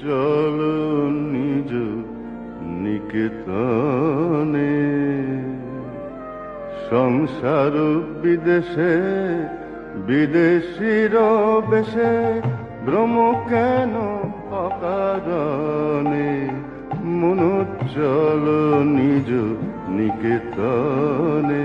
চলো নিজ নিকেতনে, সংসার বিদেশে বিদেশির বেশে, ভ্রম কেন অকারণে, মন চলো নিজ নিকেতনে।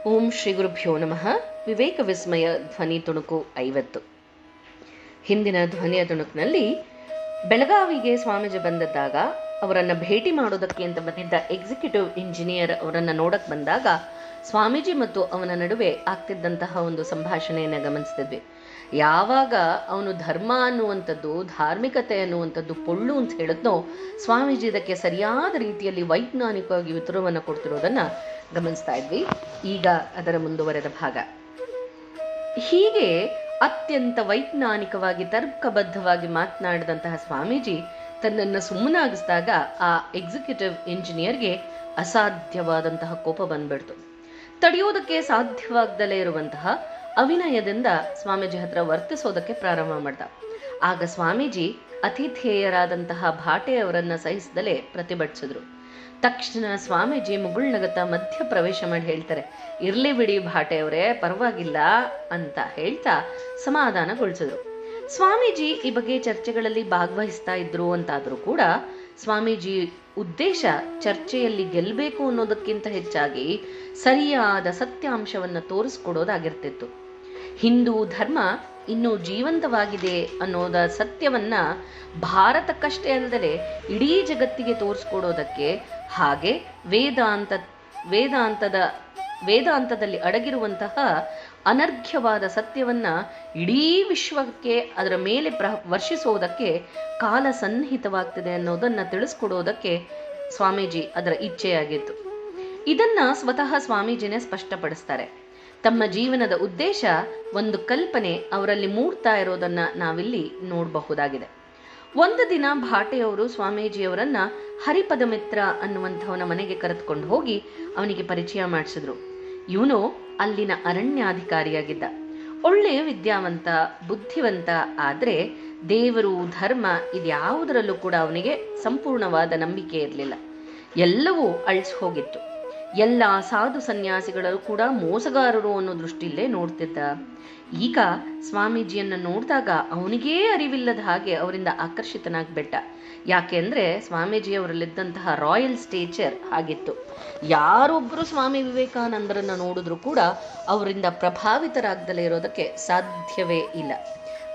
ಓಂ ಶ್ರೀ ಗುರುಭ್ಯೋ ನಮಃ. ವಿವೇಕ ವಿಸ್ಮಯ ಧ್ವನಿ ತುಣುಕು 50. ಹಿಂದಿನ ಧ್ವನಿಯ ತುಣುಕಿನಲ್ಲಿ ಬೆಳಗಾವಿಗೆ ಸ್ವಾಮೀಜಿ ಬಂದಿದ್ದಾಗ ಅವರನ್ನು ಭೇಟಿ ಮಾಡೋದಕ್ಕೆ ಅಂತ ಬಂದಿದ್ದ ಎಕ್ಸಿಕ್ಯೂಟಿವ್ ಇಂಜಿನಿಯರ್ ಅವರನ್ನು ನೋಡಕ್ ಬಂದಾಗ ಸ್ವಾಮೀಜಿ ಮತ್ತು ಅವನ ನಡುವೆ ಆಗ್ತಿದ್ದಂತಹ ಒಂದು ಸಂಭಾಷಣೆಯನ್ನು ಗಮನಿಸ್ತಿದ್ವಿ. ಯಾವಾಗ ಅವನು ಧರ್ಮ ಅನ್ನುವಂಥದ್ದು, ಧಾರ್ಮಿಕತೆ ಅನ್ನುವಂಥದ್ದು ಪೊಳ್ಳು ಅಂತ ಹೇಳಿದ್ನೋ, ಸ್ವಾಮೀಜಿ ಇದಕ್ಕೆ ಸರಿಯಾದ ರೀತಿಯಲ್ಲಿ ವೈಜ್ಞಾನಿಕವಾಗಿ ಉತ್ತರವನ್ನು ಕೊಡ್ತಿರೋದನ್ನ ಗಮನಿಸ್ತಾ ಇದ್ವಿ. ಈಗ ಅದರ ಮುಂದುವರೆದ ಭಾಗ. ಹೀಗೆ ಅತ್ಯಂತ ವೈಜ್ಞಾನಿಕವಾಗಿ ತರ್ಕಬದ್ಧವಾಗಿ ಮಾತನಾಡಿದಂತಹ ಸ್ವಾಮೀಜಿ ತನ್ನನ್ನು ಸುಮ್ಮನಾಗಿಸಿದಾಗ ಆ ಎಕ್ಸಿಕ್ಯೂಟಿವ್ ಇಂಜಿನಿಯರ್ಗೆ ಅಸಾಧ್ಯವಾದಂತಹ ಕೋಪ ಬಂದ್ಬಿಡ್ತು. ತಡೆಯೋದಕ್ಕೆ ಸಾಧ್ಯವಾಗದಲೇ ಇರುವಂತಹ ಅವಿನಯದಿಂದ ಸ್ವಾಮೀಜಿ ಹತ್ರ ವರ್ತಿಸೋದಕ್ಕೆ ಪ್ರಾರಂಭ ಮಾಡ್ದ. ಆಗ ಸ್ವಾಮೀಜಿ ಅತಿಥೇಯರಾದಂತಹ ಭಾಟೆಯವರನ್ನ ಸಹಿಸದಲೇ ಪ್ರತಿಭಟಿಸಿದ್ರು. ತಕ್ಷಣ ಸ್ವಾಮೀಜಿ ಮುಗುಳ್ನಗತ ಮಧ್ಯ ಪ್ರವೇಶ ಮಾಡಿ ಹೇಳ್ತಾರೆ, ಇರ್ಲಿ ಬಿಡಿ ಭಾಟೆಯವರೇ, ಪರವಾಗಿಲ್ಲ ಅಂತ ಹೇಳ್ತಾ ಸಮಾಧಾನಗೊಳಿಸಿದ್ರು. ಸ್ವಾಮೀಜಿ ಈ ಬಗ್ಗೆ ಚರ್ಚೆಗಳಲ್ಲಿ ಭಾಗವಹಿಸ್ತಾ ಇದ್ರು ಅಂತಾದ್ರೂ ಕೂಡ ಸ್ವಾಮೀಜಿ ಉದ್ದೇಶ ಚರ್ಚೆಯಲ್ಲಿ ಗೆಲ್ಲಬೇಕು ಅನ್ನೋದಕ್ಕಿಂತ ಹೆಚ್ಚಾಗಿ ಸರಿಯಾದ ಸತ್ಯಾಂಶವನ್ನು ತೋರಿಸ್ಕೊಡೋದಾಗಿರ್ತಿತ್ತು. ಹಿಂದೂ ಧರ್ಮ ಇನ್ನೂ ಜೀವಂತವಾಗಿದೆ ಅನ್ನೋದ ಸತ್ಯವನ್ನ ಭಾರತಕ್ಕಷ್ಟೇ ಅಲ್ಲದೆ ಇಡೀ ಜಗತ್ತಿಗೆ ತೋರಿಸ್ಕೊಡೋದಕ್ಕೆ, ಹಾಗೆ ವೇದಾಂತದಲ್ಲಿ ಅಡಗಿರುವಂತಹ ಅನರ್ಘ್ಯವಾದ ಸತ್ಯವನ್ನ ಇಡೀ ವಿಶ್ವಕ್ಕೆ ಅದರ ಮೇಲೆ ವರ್ಷಿಸೋದಕ್ಕೆ ಕಾಲ ಸನ್ನಿಹಿತವಾಗ್ತಿದೆ ಅನ್ನೋದನ್ನ ತಿಳಿಸ್ಕೊಡೋದಕ್ಕೆ ಸ್ವಾಮೀಜಿ ಅದರ ಇಚ್ಛೆಯಾಗಿತ್ತು. ಇದನ್ನ ಸ್ವತಃ ಸ್ವಾಮೀಜಿನೇ ಸ್ಪಷ್ಟಪಡಿಸ್ತಾರೆ. ತಮ್ಮ ಜೀವನದ ಉದ್ದೇಶ, ಒಂದು ಕಲ್ಪನೆ ಅವರಲ್ಲಿ ಮೂಡ್ತಾ ಇರೋದನ್ನ ನಾವಿಲ್ಲಿ ನೋಡಬಹುದಾಗಿದೆ. ಒಂದು ದಿನ ಭಾಟೆಯವರು ಸ್ವಾಮೀಜಿಯವರನ್ನ ಹರಿಪದ ಮಿತ್ರ ಅನ್ನುವಂಥವನ ಮನೆಗೆ ಕರೆದುಕೊಂಡು ಹೋಗಿ ಅವನಿಗೆ ಪರಿಚಯ ಮಾಡಿಸಿದ್ರು. ಇವನು ಅಲ್ಲಿನ ಅರಣ್ಯಾಧಿಕಾರಿಯಾಗಿದ್ದ. ಒಳ್ಳೆಯ ವಿದ್ಯಾವಂತ, ಬುದ್ಧಿವಂತ. ಆದ್ರೆ ದೇವರು, ಧರ್ಮ ಇದ್ಯಾವುದರಲ್ಲೂ ಕೂಡ ಅವನಿಗೆ ಸಂಪೂರ್ಣವಾದ ನಂಬಿಕೆ ಇರಲಿಲ್ಲ. ಎಲ್ಲವೂ ಅಳಿಸಿ ಹೋಗಿತ್ತು. ಎಲ್ಲ ಸಾಧು ಸನ್ಯಾಸಿಗಳು ಕೂಡ ಮೋಸಗಾರರು ಅನ್ನೋ ದೃಷ್ಟಿಯಲ್ಲೇ ನೋಡ್ತಿದ್ದ. ಈಗ ಸ್ವಾಮೀಜಿಯನ್ನು ನೋಡಿದಾಗ ಅವನಿಗೇ ಅರಿವಿಲ್ಲದ ಹಾಗೆ ಅವರಿಂದ ಆಕರ್ಷಿತನಾಗ್ಬಿಟ್ಟ. ಯಾಕೆ ಅಂದ್ರೆ ಸ್ವಾಮೀಜಿಯವರಲ್ಲಿದ್ದಂತಹ ರಾಯಲ್ ಸ್ಟೇಚರ್ ಆಗಿತ್ತು. ಯಾರೊಬ್ಬರು ಸ್ವಾಮಿ ವಿವೇಕಾನಂದರನ್ನ ನೋಡಿದ್ರು ಕೂಡ ಅವರಿಂದ ಪ್ರಭಾವಿತರಾಗ್ದಲೇ ಇರೋದಕ್ಕೆ ಸಾಧ್ಯವೇ ಇಲ್ಲ.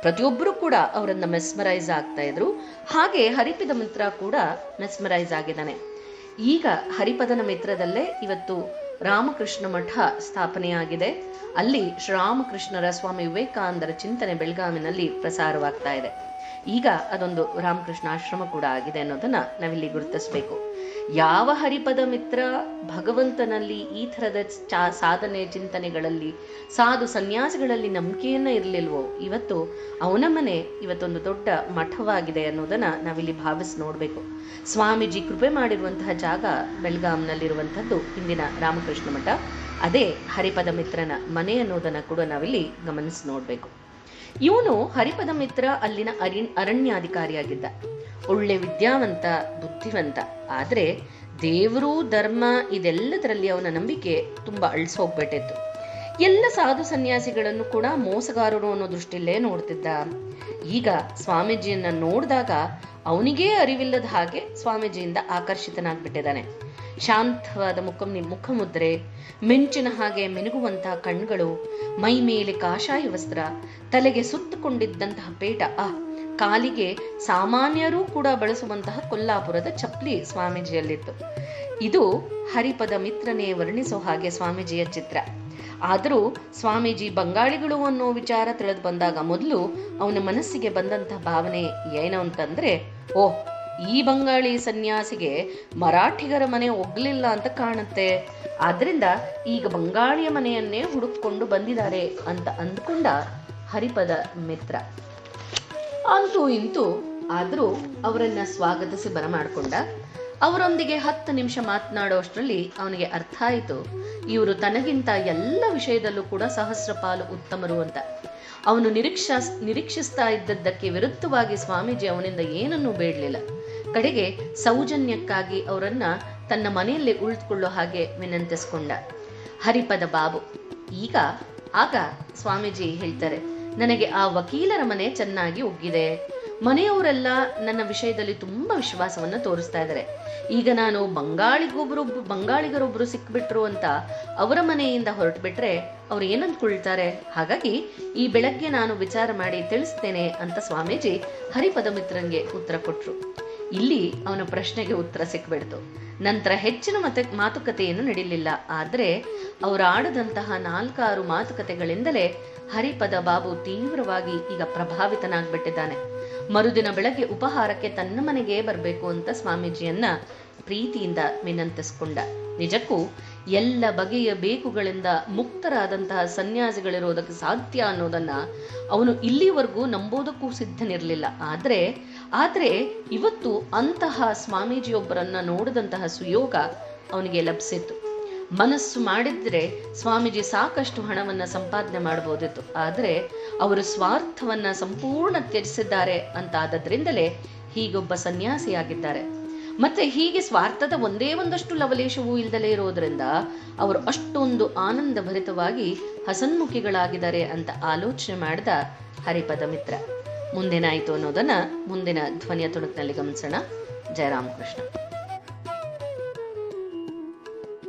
ಪ್ರತಿಯೊಬ್ಬರು ಕೂಡ ಅವರನ್ನ ಮೆಸ್ಮರೈಸ್ ಆಗ್ತಾ ಇದ್ರು. ಹಾಗೆ ಹರಿಪದ ಮಿತ್ರ ಕೂಡ ಮೆಸ್ಮರೈಸ್ ಆಗಿದ್ದಾನೆ. ಈಗ ಹರಿಪದನ ಮಿತ್ರದಲ್ಲೇ ಇವತ್ತು ರಾಮಕೃಷ್ಣ ಮಠ ಸ್ಥಾಪನೆಯಾಗಿದೆ. ಅಲ್ಲಿ ಶ್ರೀರಾಮಕೃಷ್ಣರ ಸ್ವಾಮಿ ವಿವೇಕಾನಂದರ ಚಿಂತನೆ ಬೆಳಗಾವಿನಲ್ಲಿ ಪ್ರಸಾರವಾಗ್ತಾ ಇದೆ. ಈಗ ಅದೊಂದು ರಾಮಕೃಷ್ಣ ಆಶ್ರಮ ಕೂಡ ಆಗಿದೆ ಅನ್ನೋದನ್ನ ನಾವಿಲ್ಲಿ ಗುರುತಿಸ್ಬೇಕು. ಯಾವ ಹರಿಪದ ಮಿತ್ರ ಭಗವಂತನಲ್ಲಿ ಈ ಥರದ ಸಾಧನೆ ಚಿಂತನೆಗಳಲ್ಲಿ, ಸಾಧು ಸನ್ಯಾಸಿಗಳಲ್ಲಿ ನಂಬಿಕೆಯನ್ನ ಇರಲಿಲ್ವೋ, ಇವತ್ತು ಅವನ ಮನೆ ಇವತ್ತೊಂದು ದೊಡ್ಡ ಮಠವಾಗಿದೆ ಅನ್ನೋದನ್ನ ನಾವಿಲ್ಲಿ ಭಾವಿಸಿ ನೋಡ್ಬೇಕು. ಸ್ವಾಮೀಜಿ ಕೃಪೆ ಮಾಡಿರುವಂತಹ ಜಾಗ ಬೆಳಗಾಂನಲ್ಲಿರುವಂಥದ್ದು ಹಿಂದಿನ ರಾಮಕೃಷ್ಣ ಮಠ. ಅದೇ ಹರಿಪದ ಮಿತ್ರನ ಮನೆ ಅನ್ನೋದನ್ನ ಕೂಡ ನಾವಿಲ್ಲಿ ಗಮನಿಸಿ ನೋಡ್ಬೇಕು. ಇವನು ಹರಿಪದ ಮಿತ್ರ ಅಲ್ಲಿನ ಅರಣ್ಯಾಧಿಕಾರಿಯಾಗಿದ್ದ. ಒಳ್ಳೆ ವಿದ್ಯಾವಂತ, ಬುದ್ಧಿವಂತ. ಆದ್ರೆ ದೇವರು, ಧರ್ಮ ಇದೆಲ್ಲದರಲ್ಲಿ ಅವನ ನಂಬಿಕೆ ತುಂಬಾ ಅಳಿಸೋಗ್ಬಿಟ್ಟಿತ್ತು. ಎಲ್ಲ ಸಾಧು ಸನ್ಯಾಸಿಗಳನ್ನು ಕೂಡ ಮೋಸಗಾರರು ಅನ್ನೋ ದೃಷ್ಟಿಯಲ್ಲೇ ನೋಡ್ತಿದ್ದ. ಈಗ ಸ್ವಾಮೀಜಿಯನ್ನ ನೋಡಿದಾಗ ಅವನಿಗೇ ಅರಿವಿಲ್ಲದ ಹಾಗೆ ಸ್ವಾಮೀಜಿಯಿಂದ ಆಕರ್ಷಿತನಾಗ್ಬಿಟ್ಟಿದ್ದಾನೆ. ಶಾಂತವಾದ ಮುಖಮುದ್ರೆ, ಮಿಂಚಿನ ಹಾಗೆ ಮಿನುಗುವಂತಹ ಕಣ್ಗಳು, ಮೈ ಮೇಲೆ ಕಾಷಾಯ ವಸ್ತ್ರ, ತಲೆಗೆ ಸುತ್ತಕೊಂಡಿದ್ದಂತಹ ಪೇಟ, ಕಾಲಿಗೆ ಸಾಮಾನ್ಯರೂ ಕೂಡ ಬಳಸುವಂತಹ ಕೊಲ್ಲಾಪುರದ ಚಪ್ಪಲಿ ಸ್ವಾಮೀಜಿಯಲ್ಲಿತ್ತು. ಇದು ಹರಿಪದ ಮಿತ್ರನೇ ವರ್ಣಿಸೋ ಹಾಗೆ ಸ್ವಾಮೀಜಿಯ ಚಿತ್ರ. ಆದರೂ ಸ್ವಾಮೀಜಿ ಬಂಗಾಳಿಗಳು ಅನ್ನೋ ವಿಚಾರ ತಿಳಿದು ಬಂದಾಗ ಮೊದಲು ಅವನ ಮನಸ್ಸಿಗೆ ಬಂದಂತಹ ಭಾವನೆ ಏನು ಅಂತಂದ್ರೆ, ಓಹ್, ಈ ಬಂಗಾಳಿ ಸನ್ಯಾಸಿಗೆ ಮರಾಠಿಗರ ಮನೆ ಒಗ್ಲಿಲ್ಲ ಅಂತ ಕಾಣುತ್ತೆ, ಆದ್ರಿಂದ ಈಗ ಬಂಗಾಳಿಯ ಮನೆಯನ್ನೇ ಹುಡುಕೊಂಡು ಬಂದಿದ್ದಾರೆ ಅಂತ ಅಂದ್ಕೊಂಡ ಹರಿಪದ ಮಿತ್ರ. ಅಂತೂ ಇಂತೂ ಆದರೂ ಅವರನ್ನ ಸ್ವಾಗತಿಸಿ ಬರಮಾಡ್ಕೊಂಡ. ಅವರೊಂದಿಗೆ 10 ನಿಮಿಷ ಮಾತನಾಡೋಷ್ಟರಲ್ಲಿ ಅವನಿಗೆ ಅರ್ಥ ಆಯಿತು, ಇವರು ತನಗಿಂತ ಎಲ್ಲ ವಿಷಯದಲ್ಲೂ ಕೂಡ ಸಹಸ್ರ ಪಾಲು ಉತ್ತಮರು ಅಂತ. ಅವನು ನಿರೀಕ್ಷಿಸ್ತಾ ಇದ್ದದ್ದಕ್ಕೆ ವಿರುದ್ಧವಾಗಿ ಸ್ವಾಮೀಜಿ ಅವನಿಂದ ಏನನ್ನೂ ಬೇಡಲಿಲ್ಲ. ಕಡೆಗೆ ಸೌಜನ್ಯಕ್ಕಾಗಿ ಅವರನ್ನ ತನ್ನ ಮನೆಯಲ್ಲಿ ಉಳಿದುಕೊಳ್ಳೋ ಹಾಗೆ ವಿನಂತಿಸ್ಕೊಂಡ. ಹರಿಪದ ಬಾಬು ಆಗ ಸ್ವಾಮೀಜಿ ಹೇಳ್ತಾರೆ, ನನಗೆ ಆ ವಕೀಲರ ಮನೆ ಚೆನ್ನಾಗಿ ಒಗ್ಗಿದೆ. ಮನೆಯವರೆಲ್ಲ ನನ್ನ ವಿಷಯದಲ್ಲಿ ತುಂಬಾ ವಿಶ್ವಾಸವನ್ನ ತೋರಿಸ್ತಾ ಇದ್ದಾರೆ. ಈಗ ನಾನು ಬಂಗಾಳಿಗರೊಬ್ರು ಸಿಕ್ಬಿಟ್ರು ಅಂತ ಅವರ ಮನೆಯಿಂದ ಹೊರಟು ಬಿಟ್ರೆ ಅವ್ರು ಏನಂದ್ಕೊಳ್ತಾರೆ. ಹಾಗಾಗಿ ಈ ಬೆಳಗ್ಗೆ ನಾನು ವಿಚಾರ ಮಾಡಿ ತಿಳಿಸ್ತೇನೆ ಅಂತ ಸ್ವಾಮೀಜಿ ಹರಿಪದ ಮಿತ್ರನ್ಗೆ ಉತ್ತರ ಕೊಟ್ರು. ಇಲ್ಲಿ ಅವನ ಪ್ರಶ್ನೆಗೆ ಉತ್ತರ ಸಿಕ್ಬಿಡ್ತು. ನಂತರ ಹೆಚ್ಚಿನ ಮಾತುಕತೆಯನ್ನು ನಡೀಲಿಲ್ಲ. ಆದ್ರೆ ಅವರು ಆಡದಂತಹ 4-6 ಮಾತುಕತೆಗಳಿಂದಲೇ ಹರಿಪದ ಬಾಬು ತೀವ್ರವಾಗಿ ಈಗ ಪ್ರಭಾವಿತನಾಗ್ಬಿಟ್ಟಿದ್ದಾನೆ. ಮರುದಿನ ಬೆಳಗ್ಗೆ ಉಪಹಾರಕ್ಕೆ ತನ್ನ ಮನೆಗೆ ಬರಬೇಕು ಅಂತ ಸ್ವಾಮೀಜಿಯನ್ನ ಪ್ರೀತಿಯಿಂದ ವಿನಂತಿಸ್ಕೊಂಡ. ನಿಜಕ್ಕೂ ಎಲ್ಲ ಬಗೆಯ ಬೇಕುಗಳಿಂದ ಮುಕ್ತರಾದಂತಹ ಸನ್ಯಾಸಿಗಳಿರೋದಕ್ಕೆ ಸಾಧ್ಯ ಅನ್ನೋದನ್ನ ಅವನು ಇಲ್ಲಿವರೆಗೂ ನಂಬೋದಕ್ಕೂ ಸಿದ್ಧನಿರಲಿಲ್ಲ. ಆದ್ರೆ ಇವತ್ತು ಅಂತಹ ಸ್ವಾಮೀಜಿಯೊಬ್ಬರನ್ನ ನೋಡಿದಂತಹ ಸುಯೋಗ ಅವನಿಗೆ ಲಭಿಸಿತ್ತು. ಮನಸ್ಸು ಮಾಡಿದ್ರೆ ಸ್ವಾಮೀಜಿ ಸಾಕಷ್ಟು ಹಣವನ್ನ ಸಂಪಾದನೆ ಮಾಡಬಹುದಿತ್ತು. ಆದ್ರೆ ಅವರು ಸ್ವಾರ್ಥವನ್ನ ಸಂಪೂರ್ಣ ತ್ಯಜಿಸಿದ್ದಾರೆ ಅಂತಾದದ್ರಿಂದಲೇ ಹೀಗೊಬ್ಬ ಸನ್ಯಾಸಿಯಾಗಿದ್ದಾರೆ. ಮತ್ತೆ ಹೀಗೆ ಸ್ವಾರ್ಥದ ಒಂದಷ್ಟು ಲವಲೇಶವೂ ಇಲ್ದಲೇ ಇರೋದ್ರಿಂದ ಅವರು ಅಷ್ಟೊಂದು ಆನಂದ ಭರಿತವಾಗಿ ಹಸನ್ಮುಖಿಗಳಾಗಿದ್ದಾರೆ ಅಂತ ಆಲೋಚನೆ ಮಾಡಿದ ಹರಿಪದ ಮಿತ್ರ. ಮುಂದೇನಾಯ್ತು ಅನ್ನೋದನ್ನ ಮುಂದಿನ ಧ್ವನಿಯ ತುಣುಕಿನಲ್ಲಿ ಗಮನಿಸೋಣ. ಜಯರಾಮಕೃಷ್ಣ.